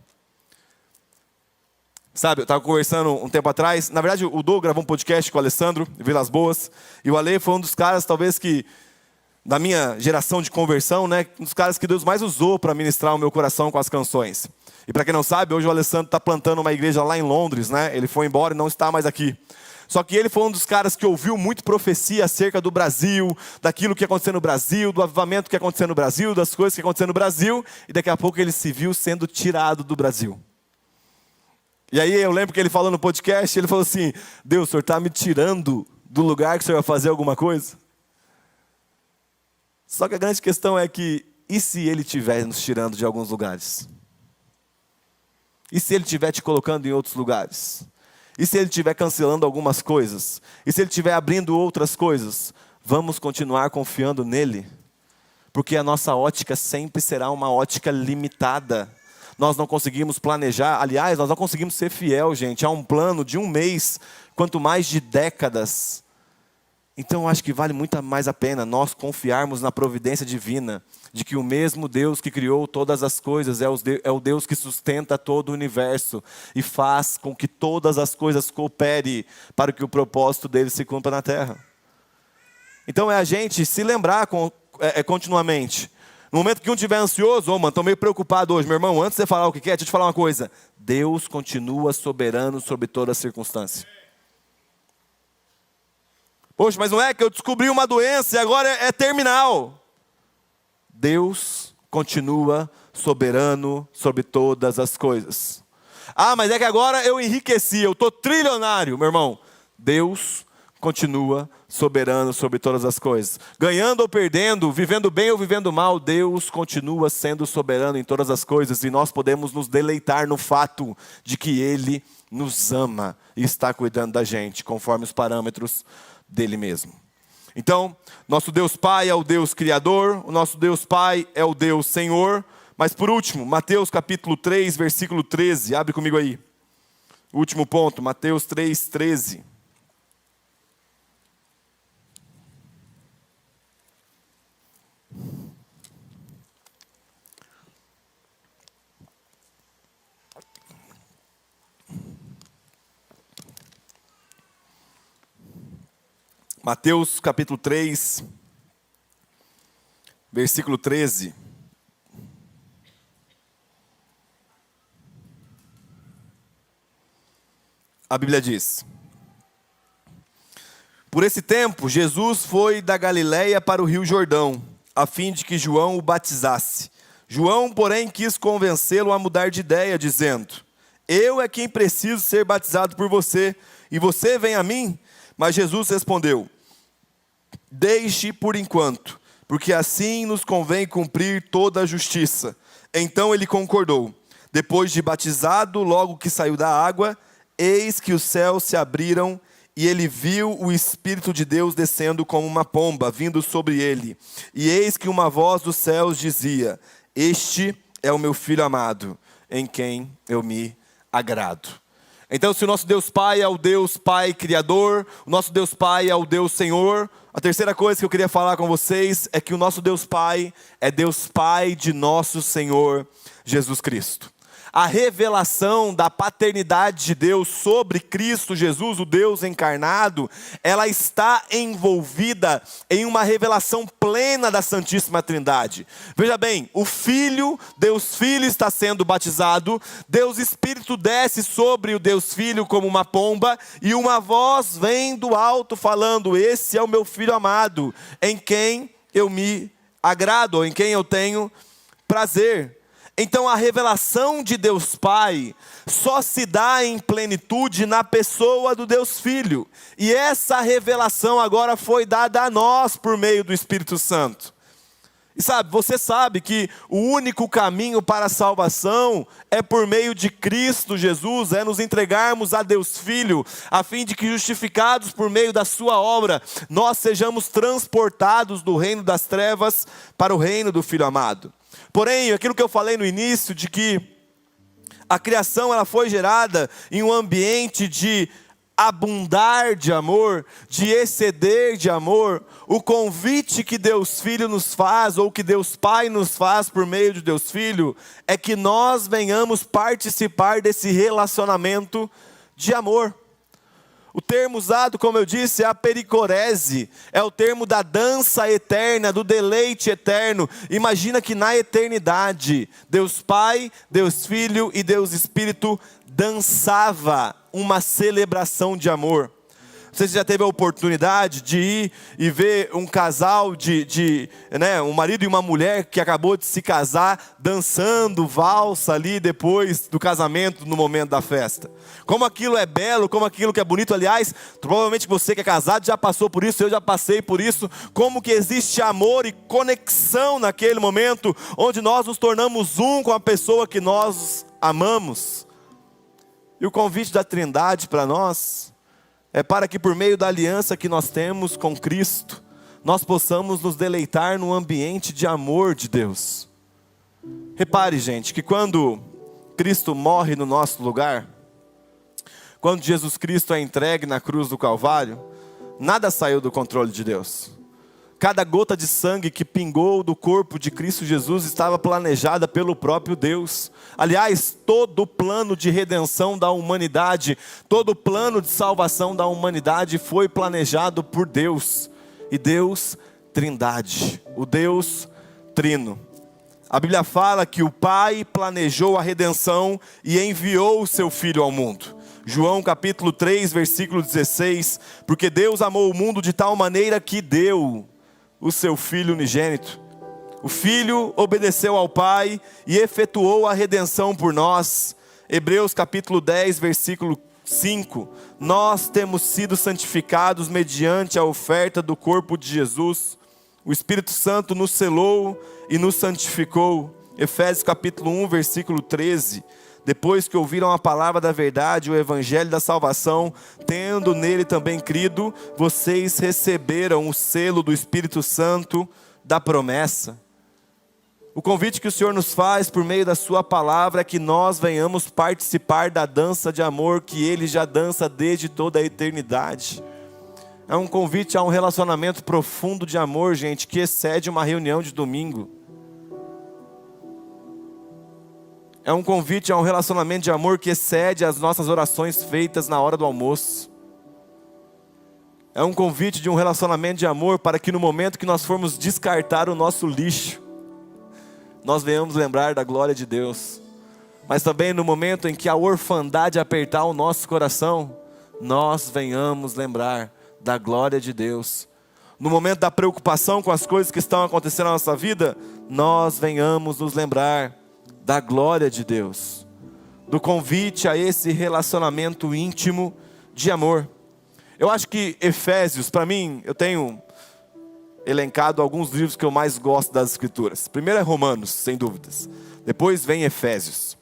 Sabe, eu estava conversando um tempo atrás, na verdade o Doug gravou um podcast com o Alessandro, Vilas Boas, e o Ale foi um dos caras talvez que, da minha geração de conversão, né, um dos caras que Deus mais usou para ministrar o meu coração com as canções. E para quem não sabe, hoje o Alessandro está plantando uma igreja lá em Londres, né? Ele foi embora e não está mais aqui. Só que ele foi um dos caras que ouviu muito profecia acerca do Brasil, daquilo que ia acontecer no Brasil, do avivamento que ia acontecer no Brasil, das coisas que ia acontecer no Brasil, e daqui a pouco ele se viu sendo tirado do Brasil. E aí eu lembro que ele falou no podcast, ele falou assim: Deus, o Senhor está me tirando do lugar que o Senhor vai fazer alguma coisa? Só que a grande questão é que, e se Ele estiver nos tirando de alguns lugares? E se Ele estiver te colocando em outros lugares? E se Ele estiver cancelando algumas coisas? E se Ele estiver abrindo outras coisas? Vamos continuar confiando nele? Porque a nossa ótica sempre será uma ótica limitada. Nós não conseguimos planejar, aliás, nós não conseguimos ser fiel, gente, a um plano de um mês, quanto mais de décadas. Então eu acho que vale muito mais a pena nós confiarmos na providência divina, de que o mesmo Deus que criou todas as coisas é o Deus que sustenta todo o universo e faz com que todas as coisas cooperem para que o propósito dele se cumpra na terra. Então é a gente se lembrar continuamente. No momento que um estiver ansioso: mano, estou meio preocupado hoje. Meu irmão, antes de você falar o que quer, deixa eu te falar uma coisa. Deus continua soberano sobre toda circunstância. Poxa, mas não é que eu descobri uma doença e agora é terminal. Deus continua soberano sobre todas as coisas. Ah, mas é que agora eu enriqueci, eu estou trilionário. Meu irmão, Deus continua soberano sobre todas as coisas. Ganhando ou perdendo, vivendo bem ou vivendo mal, Deus continua sendo soberano em todas as coisas. E nós podemos nos deleitar no fato de que Ele nos ama e está cuidando da gente, conforme os parâmetros dele mesmo. Então, nosso Deus Pai é o Deus Criador, o nosso Deus Pai é o Deus Senhor. Mas por último, Mateus capítulo 3, versículo 13, abre comigo aí. Último ponto, Mateus 3, 13. Mateus capítulo 3, versículo 13. A Bíblia diz: por esse tempo, Jesus foi da Galiléia para o rio Jordão, a fim de que João o batizasse. João, porém, quis convencê-lo a mudar de ideia, dizendo: eu é quem preciso ser batizado por você, e você vem a mim? Mas Jesus respondeu: deixe por enquanto, porque assim nos convém cumprir toda a justiça. Então ele concordou. Depois de batizado, logo que saiu da água, eis que os céus se abriram, e ele viu o Espírito de Deus descendo como uma pomba, vindo sobre ele. E eis que uma voz dos céus dizia: este é o meu Filho amado, em quem eu me agrado. Então, se o nosso Deus Pai é o Deus Pai Criador, o nosso Deus Pai é o Deus Senhor, a terceira coisa que eu queria falar com vocês é que o nosso Deus Pai é Deus Pai de nosso Senhor Jesus Cristo. A revelação da paternidade de Deus sobre Cristo Jesus, o Deus encarnado, ela está envolvida em uma revelação plena da Santíssima Trindade. Veja bem, o Filho, Deus Filho está sendo batizado, Deus Espírito desce sobre o Deus Filho como uma pomba, e uma voz vem do alto falando: esse é o meu Filho amado, em quem eu me agrado, ou em quem eu tenho prazer. Então a revelação de Deus Pai só se dá em plenitude na pessoa do Deus Filho. E essa revelação agora foi dada a nós por meio do Espírito Santo. E você sabe que o único caminho para a salvação é por meio de Cristo Jesus, é nos entregarmos a Deus Filho, a fim de que, justificados por meio da sua obra, nós sejamos transportados do reino das trevas para o reino do Filho amado. Porém, aquilo que eu falei no início, de que a criação ela foi gerada em um ambiente de abundar de amor, de exceder de amor, o convite que Deus Filho nos faz, ou que Deus Pai nos faz por meio de Deus Filho, é que nós venhamos participar desse relacionamento de amor. O termo usado, como eu disse, é a pericorese, é o termo da dança eterna, do deleite eterno. Imagina que na eternidade, Deus Pai, Deus Filho e Deus Espírito dançava uma celebração de amor. Você já teve a oportunidade de ir e ver um casal um marido e uma mulher que acabou de se casar, dançando valsa ali depois do casamento, no momento da festa? Como aquilo é belo, como aquilo que é bonito. Aliás, provavelmente você que é casado já passou por isso, eu já passei por isso. Como que existe amor e conexão naquele momento, onde nós nos tornamos um com a pessoa que nós amamos. E o convite da Trindade para nós é para que, por meio da aliança que nós temos com Cristo, nós possamos nos deleitar no ambiente de amor de Deus. Repare, gente, que quando Cristo morre no nosso lugar, quando Jesus Cristo é entregue na cruz do Calvário, nada saiu do controle de Deus. Cada gota de sangue que pingou do corpo de Cristo Jesus estava planejada pelo próprio Deus. Aliás, todo o plano de redenção da humanidade, todo o plano de salvação da humanidade foi planejado por Deus. E Deus Trindade, o Deus Trino. A Bíblia fala que o Pai planejou a redenção e enviou o seu Filho ao mundo. João capítulo 3, versículo 16. Porque Deus amou o mundo de tal maneira que deu o seu Filho unigênito. O Filho obedeceu ao Pai e efetuou a redenção por nós. Hebreus capítulo 10, versículo 5. Nós temos sido santificados mediante a oferta do corpo de Jesus. O Espírito Santo nos selou e nos santificou. Efésios capítulo 1, versículo 13. Depois que ouviram a palavra da verdade, o evangelho da salvação, tendo nele também crido, vocês receberam o selo do Espírito Santo da promessa. O convite que o Senhor nos faz por meio da sua palavra é que nós venhamos participar da dança de amor que Ele já dança desde toda a eternidade. É um convite a um relacionamento profundo de amor, gente, que excede uma reunião de domingo. É um convite a um relacionamento de amor que excede as nossas orações feitas na hora do almoço. É um convite de um relacionamento de amor para que no momento que nós formos descartar o nosso lixo, nós venhamos lembrar da glória de Deus. Mas também no momento em que a orfandade apertar o nosso coração, nós venhamos lembrar da glória de Deus. No momento da preocupação com as coisas que estão acontecendo na nossa vida, nós venhamos nos lembrar da glória de Deus, do convite a esse relacionamento íntimo de amor. Eu acho que Efésios, para mim, eu tenho elencado alguns livros que eu mais gosto das Escrituras. Primeiro é Romanos, sem dúvidas. Depois vem Efésios.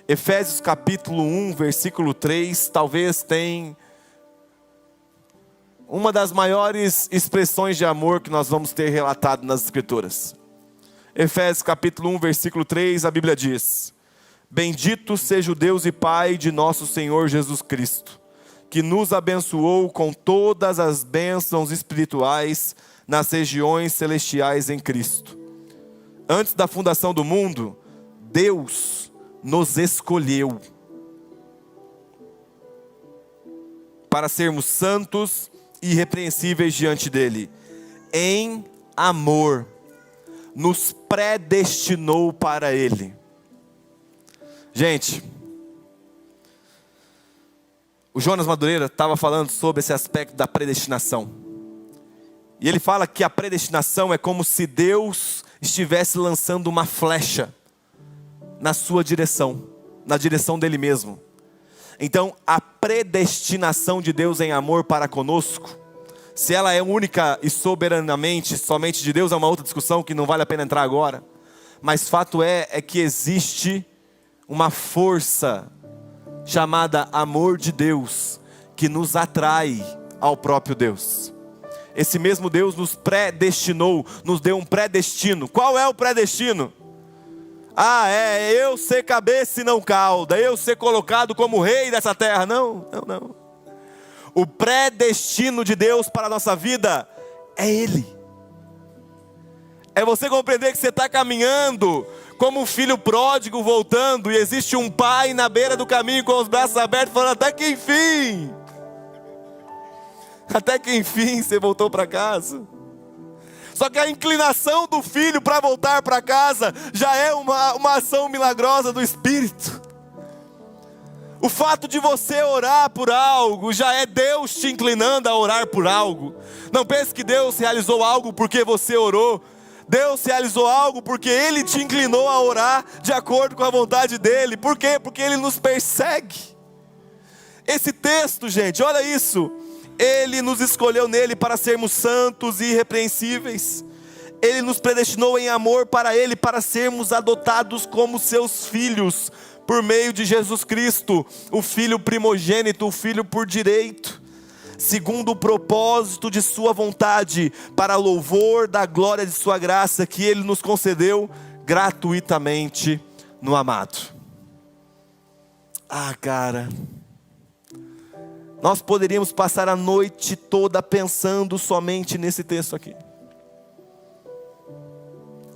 Efésios capítulo 1, versículo 3, talvez tenha uma das maiores expressões de amor que nós vamos ter relatado nas Escrituras. Efésios capítulo 1, versículo 3, a Bíblia diz: Bendito seja o Deus e Pai de nosso Senhor Jesus Cristo, que nos abençoou com todas as bênçãos espirituais nas regiões celestiais em Cristo. Antes da fundação do mundo, Deus nos escolheu para sermos santos e irrepreensíveis diante dele. Em amor, nos predestinou para ele. Gente, o Jonas Madureira estava falando sobre esse aspecto da predestinação. E ele fala que a predestinação é como se Deus estivesse lançando uma flecha na sua direção, na direção dele mesmo. Então, a predestinação de Deus em amor para conosco, se ela é única e soberanamente somente de Deus, é uma outra discussão que não vale a pena entrar agora. Mas fato é que existe uma força chamada amor de Deus, que nos atrai ao próprio Deus. Esse mesmo Deus nos predestinou, nos deu um predestino. Qual é o predestino? É eu ser cabeça e não cauda, eu ser colocado como rei dessa terra. Não. O predestino de Deus para a nossa vida é Ele. É você compreender que você está caminhando como um filho pródigo voltando, e existe um pai na beira do caminho com os braços abertos falando: até que enfim você voltou para casa. Só que a inclinação do filho para voltar para casa já é uma ação milagrosa do Espírito. O fato de você orar por algo já é Deus te inclinando a orar por algo. Não pense que Deus realizou algo porque você orou. Deus realizou algo porque Ele te inclinou a orar de acordo com a vontade dEle. Por quê? Porque Ele nos persegue. Esse texto, gente, olha isso. Ele nos escolheu nele para sermos santos e irrepreensíveis. Ele nos predestinou em amor para Ele, para sermos adotados como seus filhos, por meio de Jesus Cristo, o Filho primogênito, o Filho por direito, segundo o propósito de sua vontade, para louvor da glória de sua graça, que Ele nos concedeu gratuitamente no amado. Cara, nós poderíamos passar a noite toda pensando somente nesse texto aqui.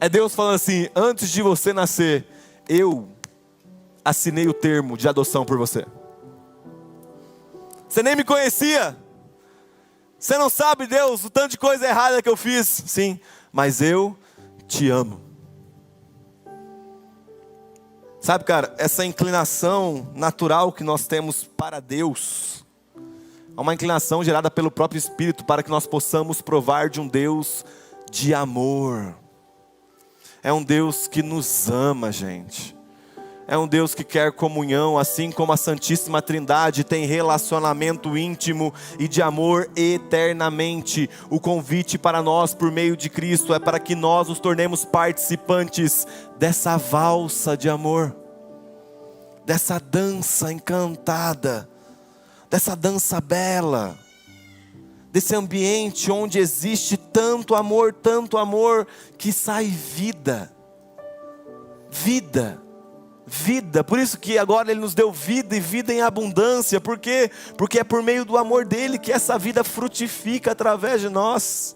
É Deus falando assim: antes de você nascer, eu assinei o termo de adoção por você. Você nem me conhecia. Você não sabe, Deus, o tanto de coisa errada que eu fiz. Sim, mas eu te amo. Sabe, cara, essa inclinação natural que nós temos para Deus é uma inclinação gerada pelo próprio Espírito, para que nós possamos provar de um Deus de amor. É um Deus que nos ama, gente. É um Deus que quer comunhão, assim como a Santíssima Trindade tem relacionamento íntimo e de amor eternamente. O convite para nós por meio de Cristo é para que nós nos tornemos participantes dessa valsa de amor, dessa dança encantada, dessa dança bela, desse ambiente onde existe tanto amor, que sai vida. Por isso que agora Ele nos deu vida, e vida em abundância. Por quê? Porque é por meio do amor dEle que essa vida frutifica através de nós.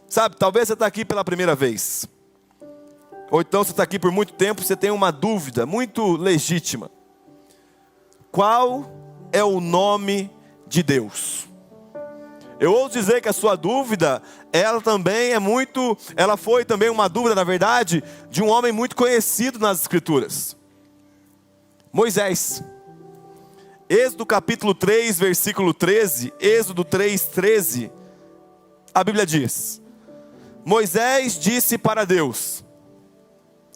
Sabe, talvez você está aqui pela primeira vez, ou então você está aqui por muito tempo, você tem uma dúvida muito legítima: qual é o nome de Deus? Eu ouso dizer que a sua dúvida, ela foi também uma dúvida, na verdade, de um homem muito conhecido nas Escrituras: Moisés. Êxodo capítulo 3, versículo 13, Êxodo 3, 13, a Bíblia diz: Moisés disse para Deus: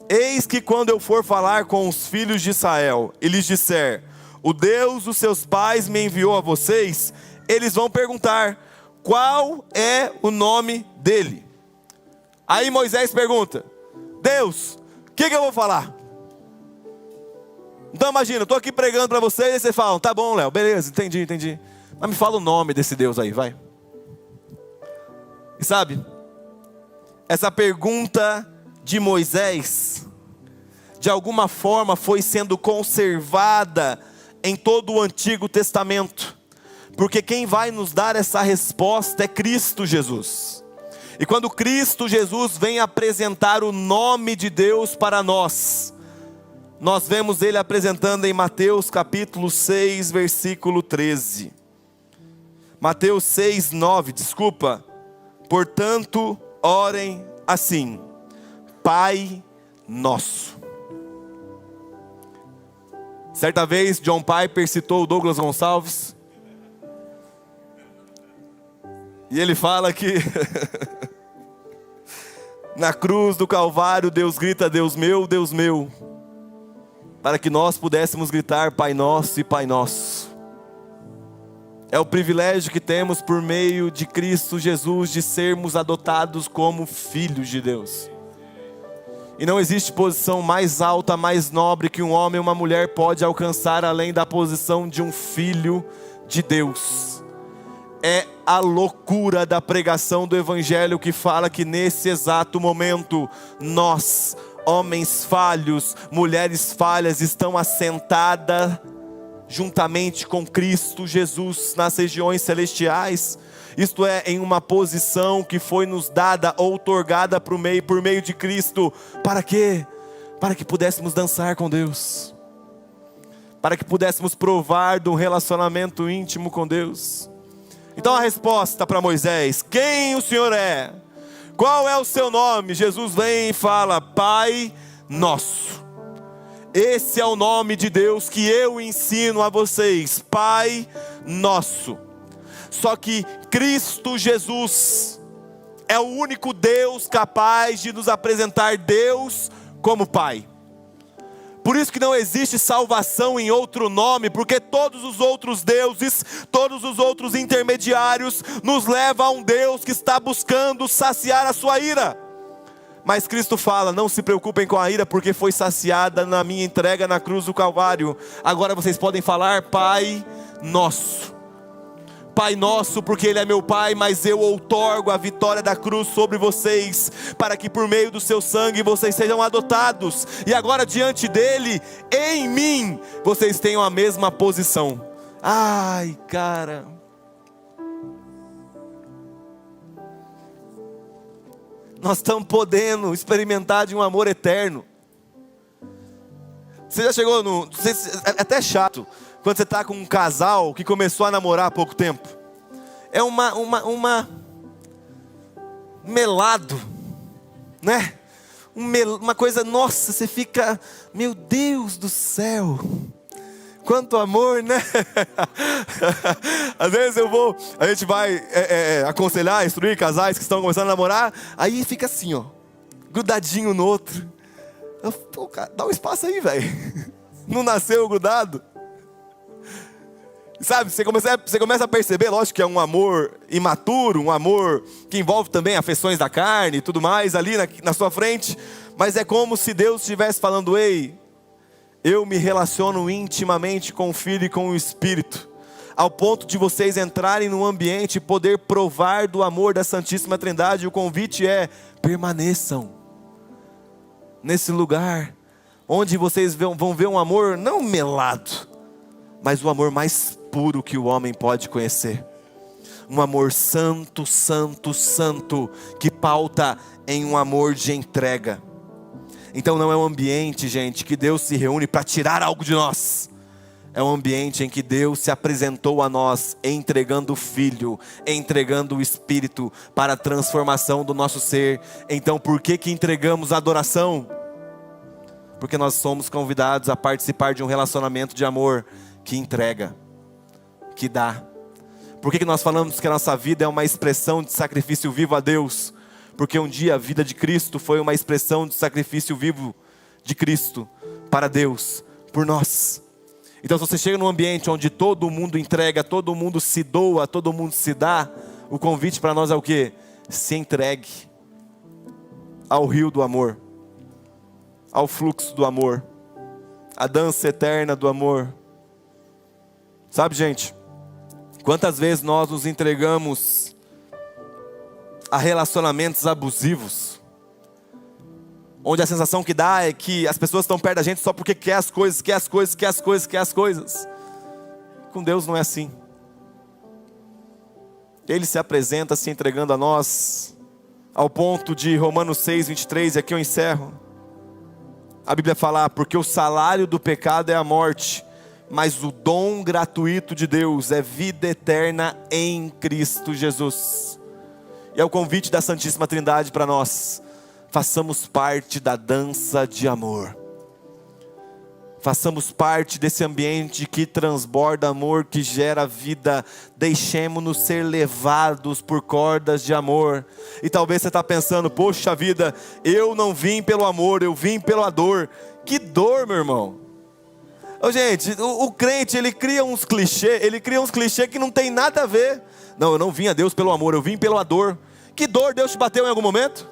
eis que quando eu for falar com os filhos de Israel, e lhes disser: o Deus dos seus pais me enviou a vocês, eles vão perguntar: qual é o nome dele? Aí Moisés pergunta: Deus, o que eu vou falar? Então imagina, eu estou aqui pregando para vocês, e vocês falam: tá bom, Léo, beleza, entendi. Mas me fala o nome desse Deus aí, vai. E sabe, essa pergunta de Moisés de alguma forma foi sendo conservada em todo o Antigo Testamento. Porque quem vai nos dar essa resposta é Cristo Jesus. E quando Cristo Jesus vem apresentar o nome de Deus para nós, nós vemos Ele apresentando em Mateus capítulo 6, versículo 13. Mateus 6, 9, desculpa. Portanto, orem assim: Pai Nosso. Certa vez, John Piper citou o Douglas Gonçalves. E ele fala que na cruz do Calvário, Deus grita: Deus meu, para que nós pudéssemos gritar: Pai Nosso e Pai Nosso. É o privilégio que temos por meio de Cristo Jesus de sermos adotados como filhos de Deus. E não existe posição mais alta, mais nobre que um homem ou uma mulher pode alcançar além da posição de um filho de Deus. É a loucura da pregação do Evangelho que fala que nesse exato momento nós, homens falhos, mulheres falhas, estão assentadas juntamente com Cristo Jesus nas regiões celestiais. Isto é, em uma posição que foi nos dada, outorgada por meio de Cristo. Para quê? Para que pudéssemos dançar com Deus, para que pudéssemos provar de um relacionamento íntimo com Deus. Então a resposta para Moisés: quem o Senhor é? Qual é o seu nome? Jesus vem e fala: Pai Nosso. Esse é o nome de Deus que eu ensino a vocês, Pai Nosso. Só que Cristo Jesus é o único Deus capaz de nos apresentar Deus como Pai. Por isso que não existe salvação em outro nome, porque todos os outros deuses, todos os outros intermediários nos levam a um Deus que está buscando saciar a sua ira. Mas Cristo fala: não se preocupem com a ira, porque foi saciada na minha entrega na cruz do Calvário. Agora vocês podem falar Pai Nosso. Pai Nosso, porque Ele é meu Pai, mas eu outorgo a vitória da cruz sobre vocês, para que por meio do seu sangue vocês sejam adotados, e agora diante dEle, em mim, vocês tenham a mesma posição. Ai, cara, nós estamos podendo experimentar de um amor eterno. Você já chegou no... É até chato quando você está com um casal que começou a namorar há pouco tempo. É uma melado, né? Uma coisa, nossa, você fica, meu Deus do céu, quanto amor, né? Às vezes a gente vai aconselhar, instruir casais que estão começando a namorar, aí fica assim, ó, grudadinho no outro. Pô, cara, dá um espaço aí, velho. Não nasceu grudado? Sabe, você começa a perceber, lógico que é um amor imaturo, um amor que envolve também afeições da carne e tudo mais ali na sua frente, mas é como se Deus estivesse falando: ei, eu me relaciono intimamente com o Filho e com o Espírito, ao ponto de vocês entrarem no ambiente e poder provar do amor da Santíssima Trindade. O convite é: permaneçam nesse lugar, onde vocês vão ver um amor não melado, mas o amor mais puro que o homem pode conhecer. Um amor santo, santo, santo, que pauta em um amor de entrega. Então não é um ambiente, gente, que Deus se reúne para tirar algo de nós. É um ambiente em que Deus se apresentou a nós, entregando o Filho, entregando o Espírito para a transformação do nosso ser. Então por que entregamos a adoração? Porque nós somos convidados a participar de um relacionamento de amor que entrega, que dá. Por que nós falamos que a nossa vida é uma expressão de sacrifício vivo a Deus? Porque um dia a vida de Cristo foi uma expressão de sacrifício vivo de Cristo para Deus, por nós. Então se você chega num ambiente onde todo mundo entrega, todo mundo se doa, todo mundo se dá, o convite para nós é o quê? Se entregue ao rio do amor, ao fluxo do amor, à dança eterna do amor. Sabe, gente, quantas vezes nós nos entregamos a relacionamentos abusivos, onde a sensação que dá é que as pessoas estão perto da gente só porque quer as coisas, quer as coisas, quer as coisas, quer as coisas. Com Deus não é assim. Ele se apresenta se entregando a nós, ao ponto de Romanos 6, 23, e aqui eu encerro. A Bíblia fala, porque o salário do pecado é a morte, mas o dom gratuito de Deus é vida eterna em Cristo Jesus. E é o convite da Santíssima Trindade para nós. Façamos parte da dança de amor. Façamos parte desse ambiente que transborda amor, que gera vida. Deixemos-nos ser levados por cordas de amor. E talvez você está pensando, poxa vida, eu não vim pelo amor, eu vim pela dor. Que dor, meu irmão. Gente, o crente, ele cria uns clichês que não tem nada a ver. Não, eu não vim a Deus pelo amor, eu vim pela dor. Que dor, Deus te bateu em algum momento?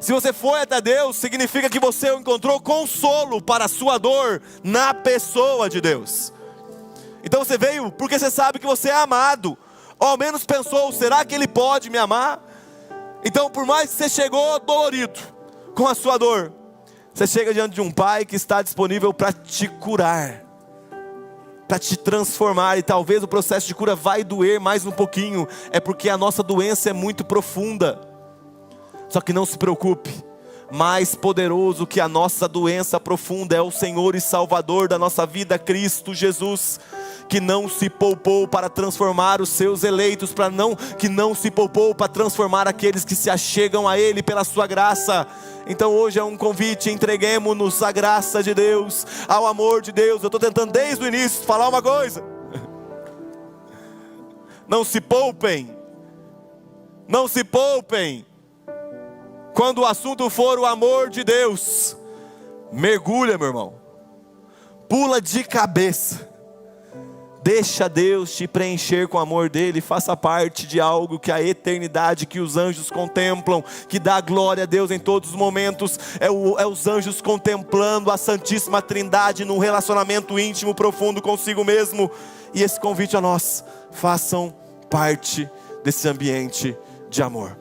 Se você foi até Deus, significa que você encontrou consolo para a sua dor na pessoa de Deus. Então você veio porque você sabe que você é amado. Ou ao menos pensou, será que Ele pode me amar? Então por mais que você chegou dolorido com a sua dor, você chega diante de um Pai que está disponível para te curar, para te transformar. E talvez o processo de cura vai doer mais um pouquinho, é porque a nossa doença é muito profunda. Só que não se preocupe, mais poderoso que a nossa doença profunda é o Senhor e Salvador da nossa vida, Cristo Jesus, que não se poupou para transformar os seus eleitos, que não se poupou para transformar aqueles que se achegam a Ele pela sua graça. Então hoje é um convite, entreguemos-nos à graça de Deus, ao amor de Deus. Eu estou tentando desde o início falar uma coisa. Não se poupem, não se poupem. Quando o assunto for o amor de Deus, mergulha, meu irmão, pula de cabeça, deixa Deus te preencher com o amor dele, faça parte de algo que a eternidade, que os anjos contemplam, que dá glória a Deus em todos os momentos, é os anjos contemplando a Santíssima Trindade num relacionamento íntimo, profundo consigo mesmo. E esse convite a nós, façam parte desse ambiente de amor.